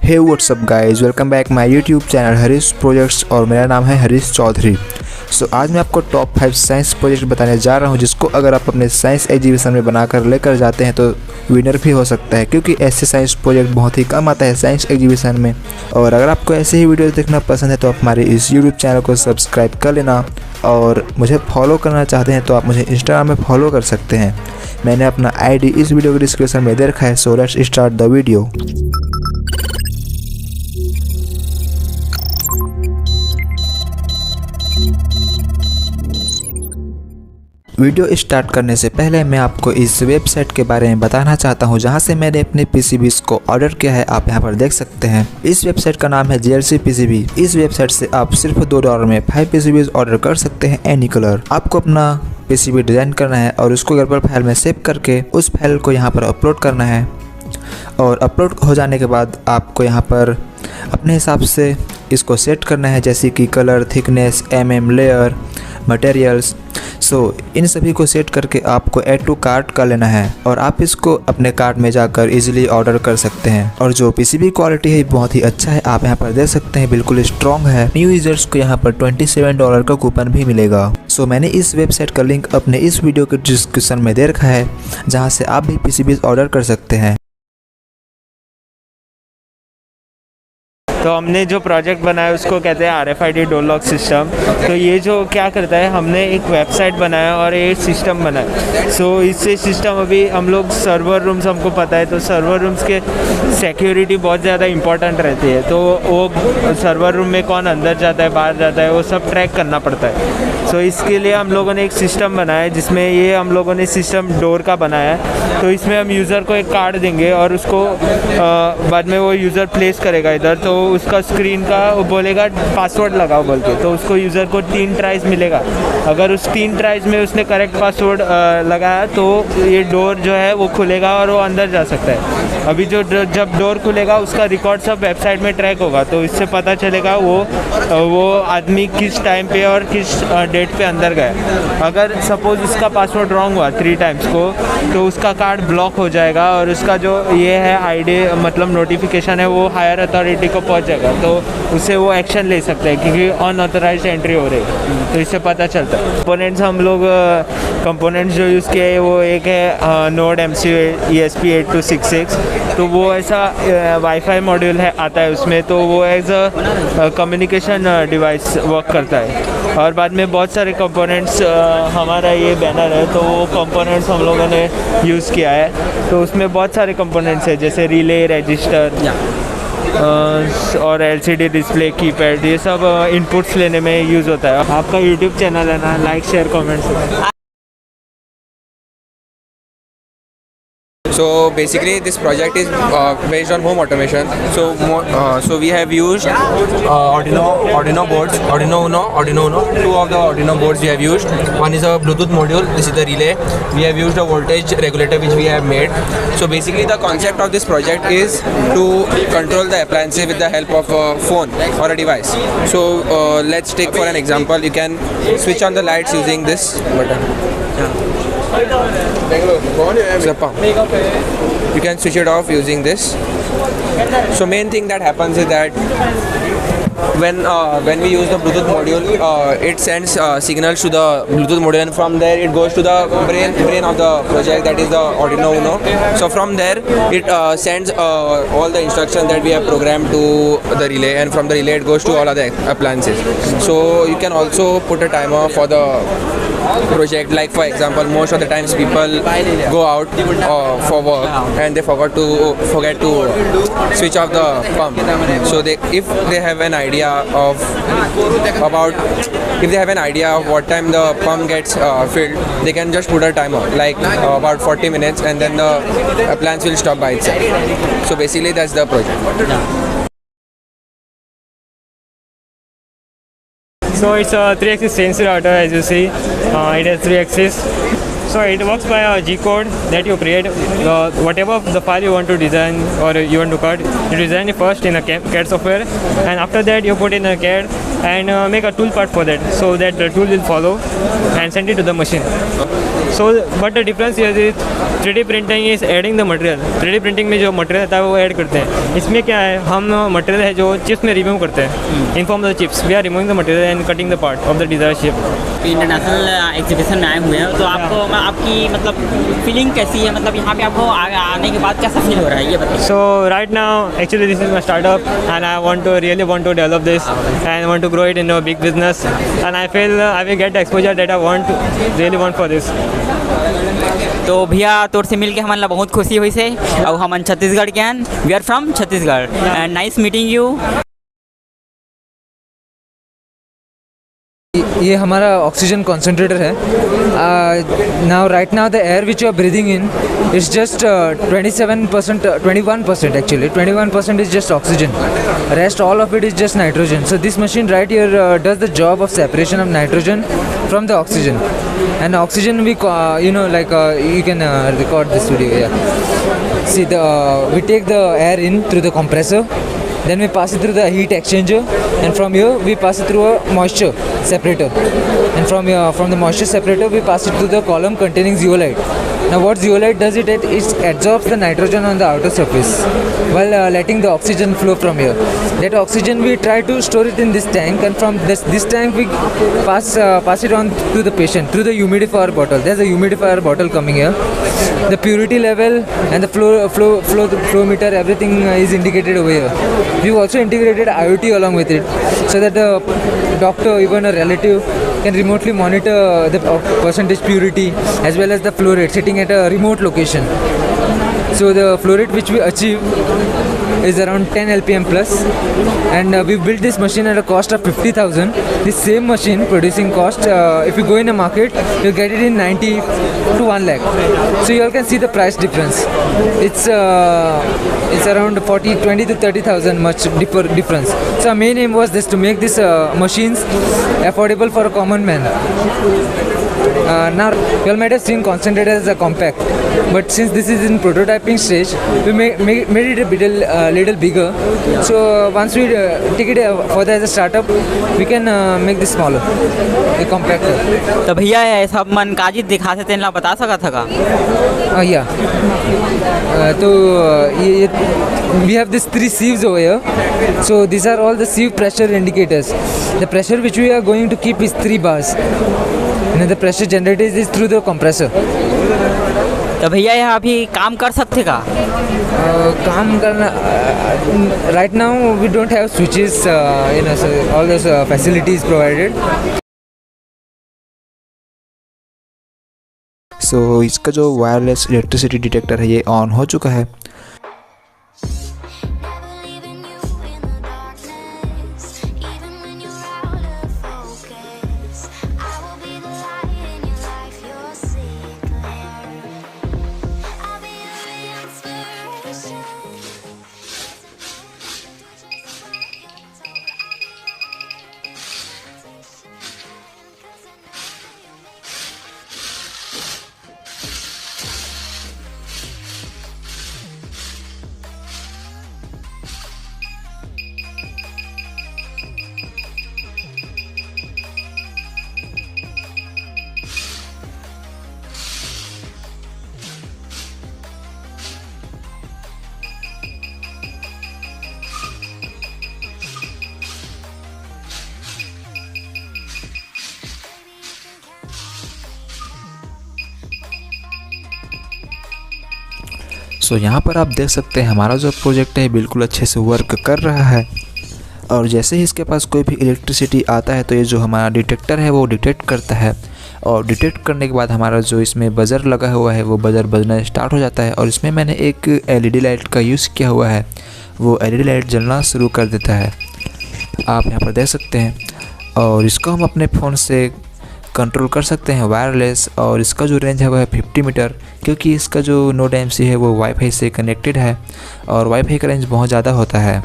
Hey what's up guys, welcome back my YouTube channel Harish projects और मेरा नाम है हरीश चौधरी। आज मैं आपको टॉप 5 साइंस प्रोजेक्ट बताने जा रहा हूं, जिसको अगर आप अपने साइंस एग्जीबिशन में बनाकर लेकर जाते हैं तो विनर भी हो सकता है, क्योंकि ऐसे साइंस प्रोजेक्ट बहुत ही कम आता है साइंस एग्जीबिशन में। और अगर आपको ऐसे ही वीडियो देखना पसंद है तो आप हमारे इस यूट्यूब चैनल को सब्सक्राइब कर लेना, और मुझे फॉलो करना चाहते हैं तो आप मुझे इंस्टाग्राम में फॉलो कर सकते हैं। मैंने अपना आईडी इस वीडियो के डिस्क्रिप्शन में दे रखा है। So let's start the video. Video start करने से पहले मैं आपको इस वेबसाइट के बारे में बताना चाहता हूं, जहां से मैंने अपने पीसीबीज को ऑर्डर किया है। आप यहां पर देख सकते हैं, इस वेबसाइट का नाम है JLC PCB। इस वेबसाइट से आप सिर्फ $2 में 5 पीसीबीज ऑर्डर कर सकते हैं, एनी कलर। आपको अपना पीसीबी डिज़ाइन करना है और उसको गरबर फाइल में सेव करके उस फाइल को यहाँ पर अपलोड करना है। और अपलोड हो जाने के बाद आपको यहाँ पर अपने हिसाब से इसको सेट करना है, जैसे कि कलर, थिकनेस, लेयर, मटेरियल्स। इन सभी को सेट करके आपको ऐड टू कार्ट कर लेना है और आप इसको अपने कार्ट में जाकर इजीली ऑर्डर कर सकते हैं। और जो पीसीबी क्वालिटी है बहुत ही अच्छा है, आप यहाँ पर देख सकते हैं, बिल्कुल स्ट्रॉन्ग है। न्यू यूजर्स को यहाँ पर $27 का कूपन भी मिलेगा। मैंने इस वेबसाइट का लिंक अपने इस वीडियो के डिस्क्रिप्शन में दे रखा है, जहाँ से आप भी पीसीबी ऑर्डर कर सकते हैं। तो हमने जो प्रोजेक्ट बनाया उसको कहते हैं RFID डोर लॉक सिस्टम। तो ये जो क्या करता है, हमने एक वेबसाइट बनाया और एक सिस्टम बनाया। इससे सिस्टम अभी हम लोग सर्वर रूम्स, हमको पता है तो सर्वर रूम्स के सिक्योरिटी बहुत ज़्यादा इंपॉर्टेंट रहती है। तो वो सर्वर रूम में कौन अंदर जाता है बाहर जाता है वो सब ट्रैक करना पड़ता है। इसके लिए हम लोगों ने एक सिस्टम बनाया है, जिसमें ये हम लोगों ने सिस्टम डोर का बनाया है। तो इसमें हम यूज़र को एक कार्ड देंगे और उसको बाद में वो यूज़र प्लेस करेगा इधर, तो उसका स्क्रीन का वो बोलेगा पासवर्ड लगाओ बोल के। तो उसको यूज़र को 3 ट्राइज मिलेगा। अगर उस 3 ट्राइज में उसने करेक्ट पासवर्ड लगाया तो ये डोर जो है वो खुलेगा और वो अंदर जा सकता है। अभी जब डोर खुलेगा उसका रिकॉर्ड सब वेबसाइट में ट्रैक होगा, तो इससे पता चलेगा वो आदमी किस टाइम पे और किस डेट पे अंदर गया। अगर सपोज उसका पासवर्ड रॉन्ग हुआ 3 टाइम्स को, तो उसका कार्ड ब्लॉक हो जाएगा और उसका जो ये है आईडी मतलब नोटिफिकेशन है वो हायर अथॉरिटी को पहुंच जाएगा। तो उससे वो एक्शन ले सकते हैं, क्योंकि अनऑथराइज्ड एंट्री हो रही है। तो इससे पता चलता है। कंपोनेंट्स हम लोग कंपोनेंट्स जो यूज़ किए हैं वो एक है नोड MCU ESP8266। तो वो ऐसा वाईफाई मॉड्यूल है आता है उसमें, तो वो as a communication device work करता है। और बाद में बहुत सारे कंपोनेंट्स, हमारा ये बैनर है तो वो कंपोनेंट्स हम लोगों ने यूज़ किया है। तो उसमें बहुत सारे कंपोनेंट्स है, जैसे रिले, रजिस्टर और LCD डिस्प्ले, कीपैड, ये सब इनपुट्स लेने में यूज़ होता है। आपका यूट्यूब चैनल है ना, like share comments. So basically this project is based on home automation. So we have used Arduino boards, Arduino Uno. 2 of the Arduino boards we have used. One is a Bluetooth module, this is the relay. We have used a voltage regulator which we have made. So basically the concept of this project is to control the appliances with the help of a phone or a device. So let's take for an example, you can switch on the lights using this button. You can switch it off using this. So main thing that happens is that when we use the Bluetooth module, it sends signals to the Bluetooth module, and from there it goes to the brain of the project, that is the Arduino Uno. So from there it sends all the instructions that we have programmed to the relay, and from the relay it goes to all other appliances. So you can also put a timer for the project. Like for example, most of the times people go out for work and they forget to switch off the pump. So if they have an idea of what time the pump gets filled, they can just put a timer like about 40 minutes, and then the appliance will stop by itself. So basically that's the project. So it's a 3-axis CNC router, as you see. It has 3 axes. So it works by a G code that you create. Whatever the file you want to design or you want to cut, you design it first in a CAD software, and after that you put in a CAD and make a tool part for that, so that the tool will follow and send it to the machine. So but the difference here is 3D printing is adding the material. 3D printing में जो material रहता है वो add करते हैं. इसमें क्या है, हम मटेरियल है जो चिप्स में रिमूव करते हैं. In form of the chips we are removing the material and cutting the part of the desire shape. International exhibition में आए हुए हैं, तो आपको आपकी मतलब फीलिंग कैसी है, मतलब यहाँ पे आपको आने के बाद कैसा फील हो रहा है ये बताइए. So right now actually this is my startup and I really want to develop this and want to grow it into a big business, and I feel I will get the exposure that I really want for this. तो भैया तोर से मिल के हमारा बहुत खुशी हुई से. और हम छत्तीसगढ़ के हैं, we are from Chhattisgarh and nice meeting you. ये हमारा ऑक्सीजन कॉन्सेंट्रेटर है. Now right now the air which you are breathing in is just 27%, 21% actually. 21% is just oxygen, rest all of it is just nitrogen. So this machine right here does the job of separation of nitrogen from the oxygen, and oxygen we you can record this video. Yeah, see we take the air in through the compressor, then we pass it through the heat exchanger, and from here we pass it through a moisture separator, and from the moisture separator we pass it to the column containing zeolite. Now what zeolite does, it absorbs the nitrogen on the outer surface while letting the oxygen flow from here. That oxygen we try to store it in this tank, and from this tank we pass it on to the patient through the humidifier bottle. There's a humidifier bottle coming here. The purity level and the flow meter, everything is indicated over here. We've also integrated IoT along with it, so that the doctor, even a relative, can remotely monitor the percentage purity as well as the flow rate sitting at a remote location. So the flow rate which we achieve is around 10 LPM plus, and we built this machine at a cost of 50,000. This same machine producing cost, if you go in a market, you'll get it in 90 to 1 lakh. So you all can see the price difference. It's around 20 to 30,000 much difference. So our main aim was this, to make these machines affordable for a common man. Now you all might have seen concentrator as a compact, but since this is in prototyping stage, we made it a little bigger. So once we take it further as a startup, we can make this smaller, a compactor. तो भैया ये सब मन काजी दिखा सकते हैं, बता सका था का? Yeah. तो we have these 3 sieves over here. So these are all the sieve pressure indicators. The pressure which we are going to keep is 3 bars. And the pressure generated is through the compressor. तो भैया यहाँ अभी काम कर सकते का? काम करना right now we don't have switches, so all those facilities provided. सो इसका जो वायरलेस इलेक्ट्रिसिटी डिटेक्टर है ये ऑन हो चुका है. सो यहाँ पर आप देख सकते हैं हमारा जो प्रोजेक्ट है बिल्कुल अच्छे से वर्क कर रहा है. और जैसे ही इसके पास कोई भी इलेक्ट्रिसिटी आता है तो ये जो हमारा डिटेक्टर है वो डिटेक्ट करता है, और डिटेक्ट करने के बाद हमारा जो इसमें बज़र लगा हुआ है वो बज़र बजना स्टार्ट हो जाता है. और इसमें मैंने एक LED लाइट का यूज़ किया हुआ है, वो LED लाइट जलना शुरू कर देता है, आप यहाँ पर देख सकते हैं. और इसको हम अपने फ़ोन से कंट्रोल कर सकते हैं वायरलेस, और इसका जो रेंज है वो है 50 मीटर, क्योंकि इसका जो नोड MC है वो वाईफाई से कनेक्टेड है और वाईफाई का रेंज बहुत ज़्यादा होता है.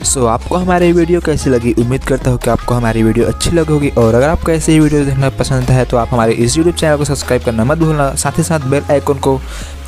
सो आपको हमारी वीडियो कैसी लगी? उम्मीद करता हूँ कि आपको हमारी वीडियो अच्छी लगी होगी, और अगर आपको ऐसी वीडियो देखना पसंद है तो आप हमारे इस यूट्यूब चैनल को सब्सक्राइब करना मत भूलना. साथ ही साथ बेल आइकन को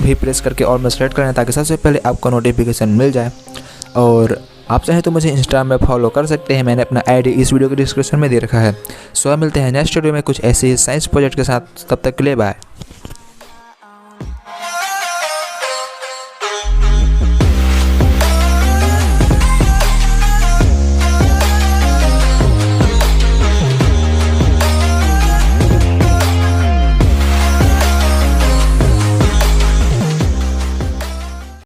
भी प्रेस करके ऑल में सेलेक्ट करना ताकि सबसे पहले आपको नोटिफिकेशन मिल जाए. और आप चाहें तो मुझे इंस्टाग्राम में फॉलो कर सकते हैं, मैंने अपना आईडी इस वीडियो के डिस्क्रिप्शन में दे रखा है। सो मिलते हैं नेक्स्ट वीडियो में कुछ ऐसे ही साइंस प्रोजेक्ट के साथ, तब तक के लिए बाय।